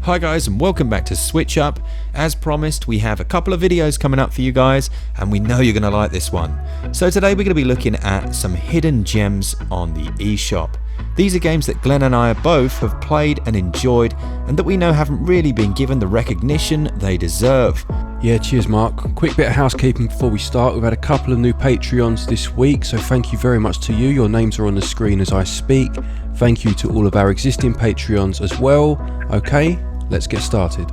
Hi guys, and welcome back to SwitchUp. As promised, we have a couple of videos coming up for you guys, and we know you're going to like this one. So today we're going to be looking at some hidden gems on the Eshop. These are games that Glen and I both have played and enjoyed, and that we know haven't really been given the recognition they deserve. Yeah, cheers Mark. Quick bit of housekeeping before we start. We've had a couple of new Patreons this week, so thank you very much to you. Your names are on the screen as I speak. Thank you to all of our existing Patreons as well. Okay, let's get started.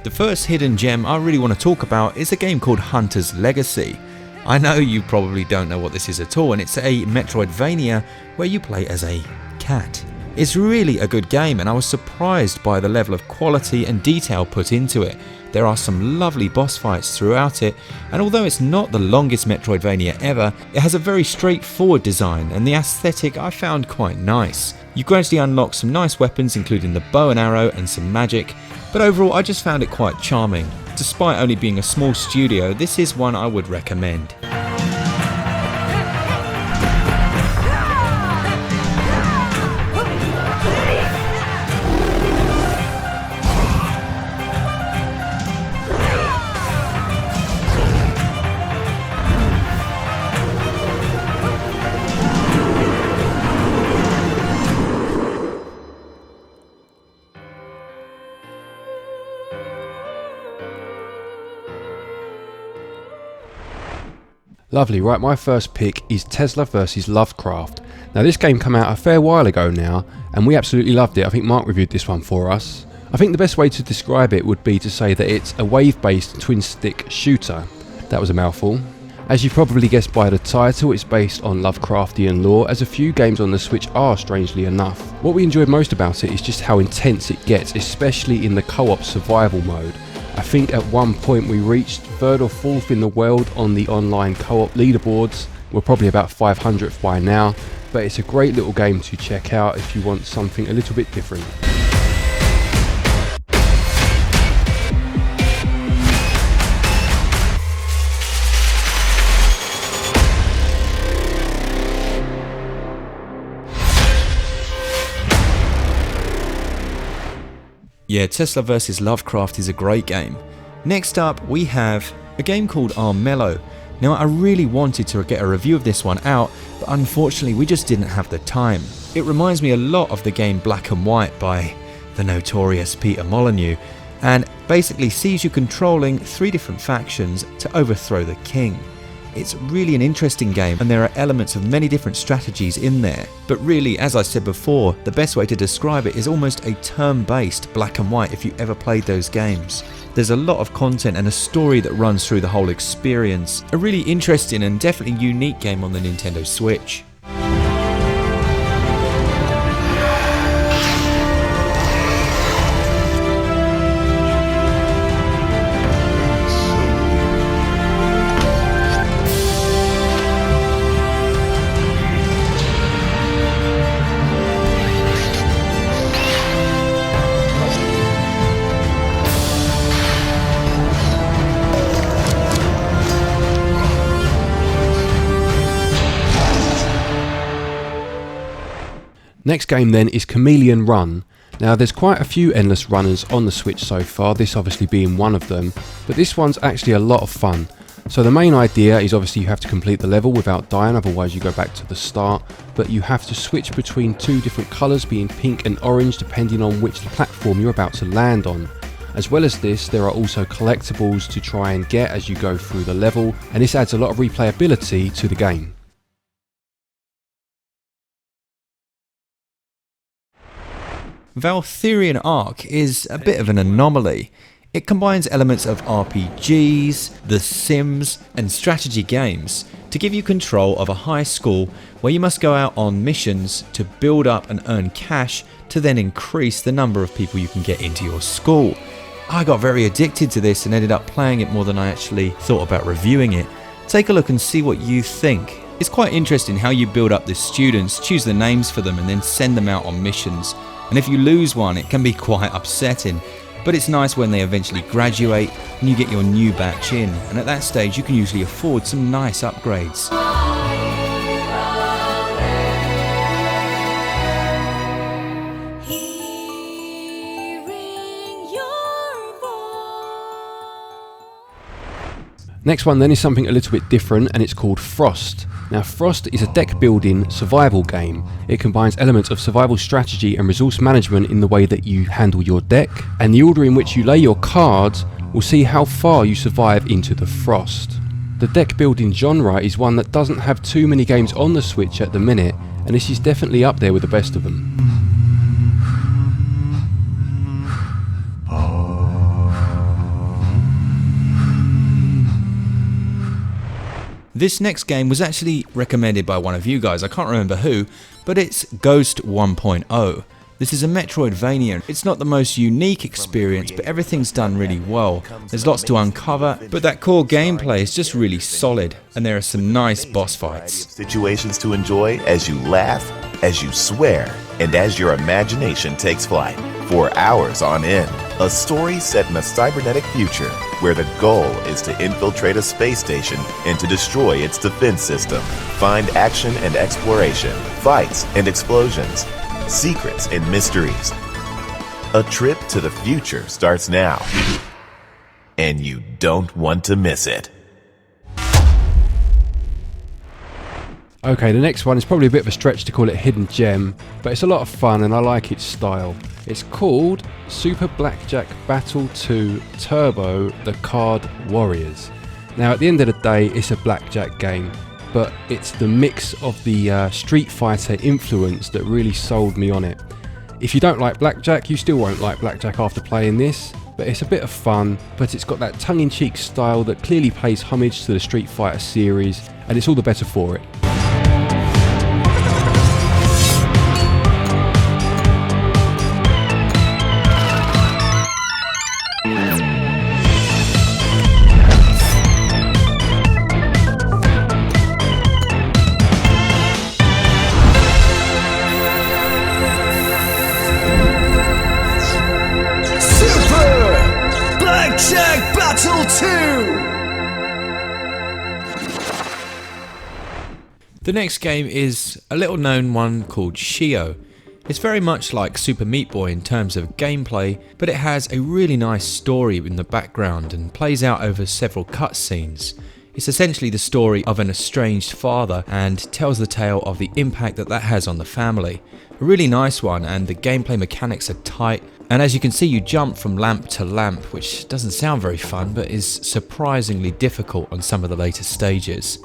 The first hidden gem I really want to talk about is a game called Hunter's Legacy. I know you probably don't know what this is at all, and it's a Metroidvania where you play as a cat. It's really a good game, and I was surprised by the level of quality and detail put into it. There are some lovely boss fights throughout it, and although it's not the longest Metroidvania ever, it has a very straightforward design, and the aesthetic I found quite nice. You gradually unlock some nice weapons, including the bow and arrow and some magic, but overall I just found it quite charming. Despite only being a small studio, this is one I would recommend. Lovely, right, my first pick is Tesla vs Lovecraft. Now this game came out a fair while ago now, and we absolutely loved it. I think Mark reviewed this one for us. I think the best way to describe it would be to say that it's a wave-based twin-stick shooter. That was a mouthful. As you probably guessed by the title, it's based on Lovecraftian lore, as a few games on the Switch are, strangely enough. What we enjoyed most about it is just how intense it gets, especially in the co-op survival mode. I think at one point we reached 3rd or 4th in the world on the online co-op leaderboards. We're probably about 500th by now, but it's a great little game to check out if you want something a little bit different. Yeah, Tesla vs Lovecraft is a great game. Next up we have a game called Armello. Now I really wanted to get a review of this one out, but unfortunately we just didn't have the time. It reminds me a lot of the game Black and White by the notorious Peter Molyneux, and basically sees you controlling 3 different factions to overthrow the king. It's really an interesting game, and there are elements of many different strategies in there. But really, as I said before, the best way to describe it is almost a turn-based Black and White if you ever played those games. There's a lot of content and a story that runs through the whole experience. A really interesting and definitely unique game on the Nintendo Switch. Next game then is Chameleon Run. Now there's quite a few endless runners on the Switch so far, this obviously being one of them, but this one's actually a lot of fun. So the main idea is obviously you have to complete the level without dying, otherwise you go back to the start, but you have to switch between 2 different colours, being pink and orange, depending on which platform you're about to land on. As well as this, there are also collectibles to try and get as you go through the level, and this adds a lot of replayability to the game. Valkyrian Arc is a bit of an anomaly. It combines elements of RPGs, The Sims, and strategy games to give you control of a high school where you must go out on missions to build up and earn cash to then increase the number of people you can get into your school. I got very addicted to this and ended up playing it more than I actually thought about reviewing it. Take a look and see what you think. It's quite interesting how you build up the students, choose the names for them, and then send them out on missions. And if you lose one, it can be quite upsetting. But it's nice when they eventually graduate and you get your new batch in, and at that stage you can usually afford some nice upgrades. Next one then is something a little bit different, and it's called Frost. Now Frost is a deck building survival game. It combines elements of survival strategy and resource management in the way that you handle your deck, and the order in which you lay your cards will see how far you survive into the Frost. The deck building genre is one that doesn't have too many games on the Switch at the minute, and this is definitely up there with the best of them. This next game was actually recommended by one of you guys, I can't remember who, but it's Ghost 1.0. This is a Metroidvania. It's not the most unique experience, but everything's done really well. There's lots to uncover, but that core gameplay is just really solid, and there are some nice boss fights. Situations to enjoy as you laugh, as you swear, and as your imagination takes flight. For hours on end, a story set in a cybernetic future where the goal is to infiltrate a space station and to destroy its defense system. Find action and exploration, fights and explosions, secrets and mysteries. A trip to the future starts now, and you don't want to miss it. Okay, the next one is probably a bit of a stretch to call it Hidden Gem, but it's a lot of fun and I like its style. It's called Super Blackjack Battle 2 Turbo The Card Warriors. Now at the end of the day it's a blackjack game, but it's the mix of the Street Fighter influence that really sold me on it. If you don't like blackjack, you still won't like blackjack after playing this, but it's a bit of fun, but it's got that tongue-in-cheek style that clearly pays homage to the Street Fighter series, and it's all the better for it. Blackjack Battle 2! The next game is a little known one called Shio. It's very much like Super Meat Boy in terms of gameplay, but it has a really nice story in the background and plays out over several cutscenes. It's essentially the story of an estranged father and tells the tale of the impact that has on the family. A really nice one, and the gameplay mechanics are tight, and as you can see you jump from lamp to lamp, which doesn't sound very fun but is surprisingly difficult on some of the later stages.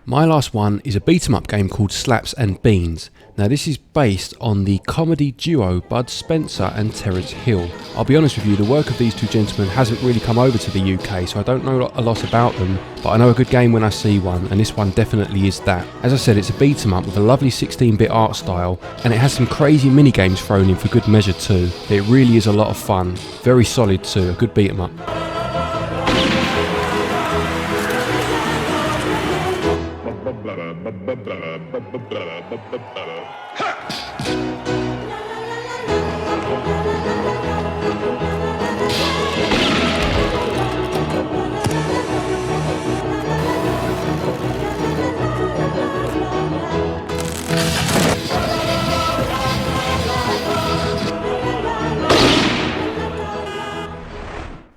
My last one is a beat 'em up game called Slaps and Beans. Now this is based on the comedy duo Bud Spencer and Terence Hill. I'll be honest with you, the work of these two gentlemen hasn't really come over to the UK, so I don't know a lot about them, but I know a good game when I see one, and this one definitely is that. As I said, it's a beat 'em up with a lovely 16-bit art style, and it has some crazy mini games thrown in for good measure too. It really is a lot of fun. Very solid too, a good beat 'em up.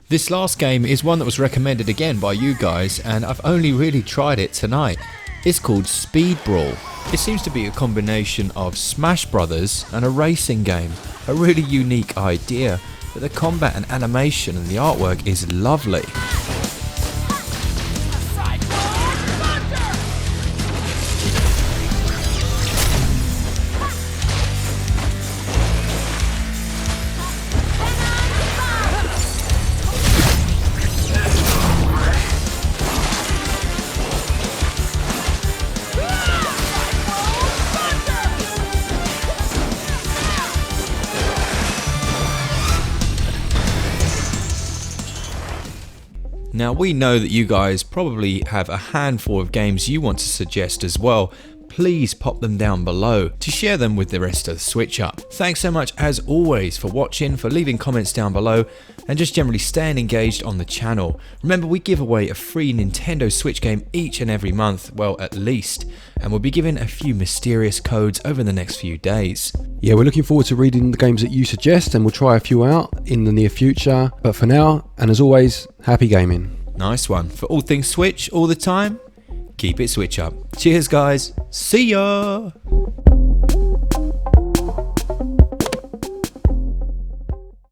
This last game is one that was recommended again by you guys, and I've only really tried it tonight. It's called Speed Brawl. It seems to be a combination of Smash Brothers and a racing game. A really unique idea, but the combat and animation and the artwork is lovely. Now we know that you guys probably have a handful of games you want to suggest as well. Please pop them down below to share them with the rest of the SwitchUp. Thanks so much as always for watching, for leaving comments down below, and just generally staying engaged on the channel. Remember, we give away a free Nintendo Switch game each and every month, well at least, and we'll be giving a few mysterious codes over the next few days. Yeah, we're looking forward to reading the games that you suggest, and we'll try a few out in the near future. But for now, and as always, happy gaming. Nice one. For all things Switch all the time, keep it SwitchUp. Cheers guys, see ya!